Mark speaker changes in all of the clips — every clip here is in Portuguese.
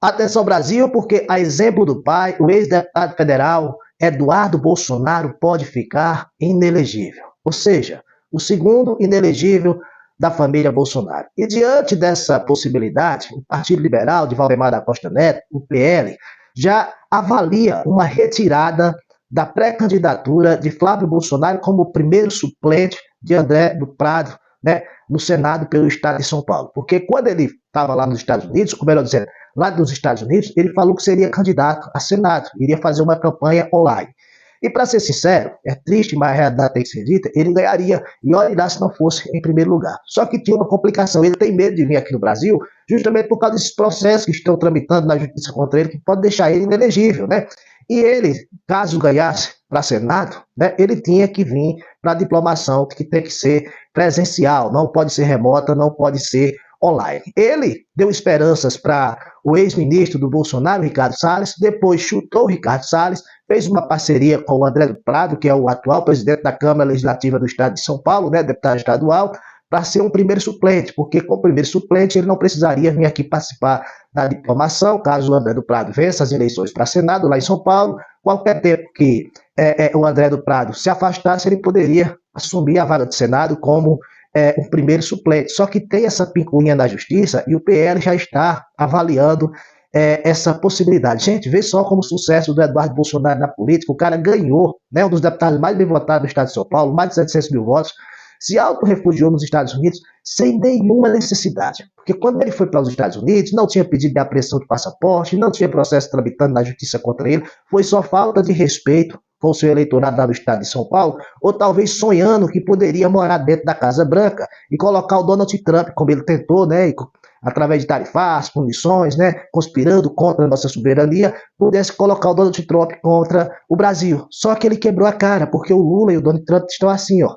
Speaker 1: Atenção Brasil, porque a exemplo do pai, o ex-deputado federal Eduardo Bolsonaro pode ficar inelegível. Ou seja, o segundo inelegível da família Bolsonaro. E diante dessa possibilidade, o Partido Liberal de Valdemar da Costa Neto, o PL, já avalia uma retirada da pré-candidatura de Flávio Bolsonaro como primeiro suplente de André do Prado, né, no Senado pelo Estado de São Paulo. Porque quando ele estava lá nos Estados Unidos, ou melhor dizendo, lá nos Estados Unidos, ele falou que seria candidato a Senado, iria fazer uma campanha online. E para ser sincero, é triste, mas a realidade tem que ser dita, ele ganharia, e olha lá se não fosse em primeiro lugar. Só que tinha uma complicação, ele tem medo de vir aqui no Brasil, justamente por causa desses processos que estão tramitando na justiça contra ele, que pode deixar ele inelegível, né? E ele, caso ganhasse para Senado, né, ele tinha que vir para a diplomação, que tem que ser presencial, não pode ser remota, não pode ser online. Ele deu esperanças para o ex-ministro do Bolsonaro, Ricardo Salles, depois chutou o Ricardo Salles, fez uma parceria com o André do Prado, que é o atual presidente da Câmara Legislativa do Estado de São Paulo, né, deputado estadual, para ser um primeiro suplente, porque com o primeiro suplente ele não precisaria vir aqui participar da diplomação, caso o André do Prado vença as eleições para Senado lá em São Paulo, qualquer tempo que o André do Prado se afastasse, ele poderia assumir a vaga do Senado como o primeiro suplente. Só que tem essa picuinha na justiça e o PL já está avaliando essa possibilidade. Gente, vê só como o sucesso do Eduardo Bolsonaro na política, o cara ganhou, né, um dos deputados mais bem votados do Estado de São Paulo, mais de 700 mil votos, se auto-refugiou nos Estados Unidos sem nenhuma necessidade. Porque quando ele foi para os Estados Unidos, não tinha pedido de apreensão de passaporte, não tinha processo tramitando na justiça contra ele, foi só falta de respeito com o seu eleitorado lá no Estado de São Paulo, ou talvez sonhando que poderia morar dentro da Casa Branca e colocar o Donald Trump, como ele tentou, né, através de tarifas, punições, né, conspirando contra a nossa soberania, pudesse colocar o Donald Trump contra o Brasil. Só que ele quebrou a cara, porque o Lula e o Donald Trump estão assim, ó,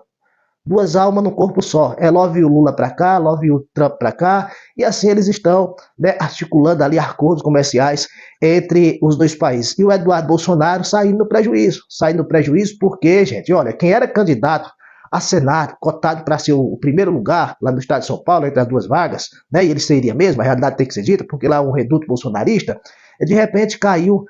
Speaker 1: duas almas no corpo só. É love o Lula para cá, love o Trump para cá, e assim eles estão, né, articulando ali acordos comerciais entre os dois países. E o Eduardo Bolsonaro saindo no prejuízo porque, gente, olha, quem era candidato a Senado, cotado para ser o primeiro lugar lá no estado de São Paulo, entre as duas vagas, né, e ele seria mesmo, a realidade tem que ser dita, porque lá é um reduto bolsonarista, de repente caiu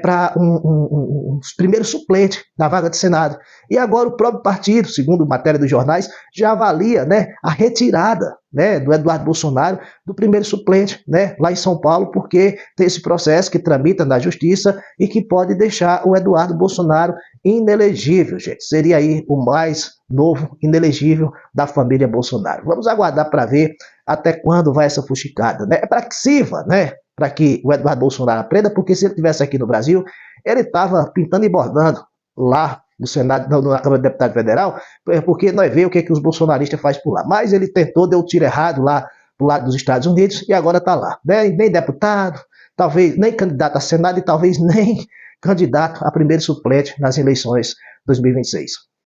Speaker 1: para um primeiro suplente na vaga de Senado. E agora o próprio partido, segundo matéria dos jornais, já avalia, né, a retirada, né, do Eduardo Bolsonaro do primeiro suplente, né, lá em São Paulo, porque tem esse processo que tramita na justiça e que pode deixar o Eduardo Bolsonaro inelegível, gente. Seria aí o mais novo inelegível da família Bolsonaro. Vamos aguardar para ver até quando vai essa fuxicada, né? É para que sirva, né? Para que o Eduardo Bolsonaro aprenda, porque se ele estivesse aqui no Brasil, ele estava pintando e bordando lá no Senado, na Câmara de Deputado Federal, porque nós vemos o que os bolsonaristas fazem por lá. Mas ele tentou, deu o tiro errado lá do lado dos Estados Unidos e agora está lá. Nem deputado, talvez nem candidato a Senado e talvez nem candidato a primeiro suplente nas eleições 2026.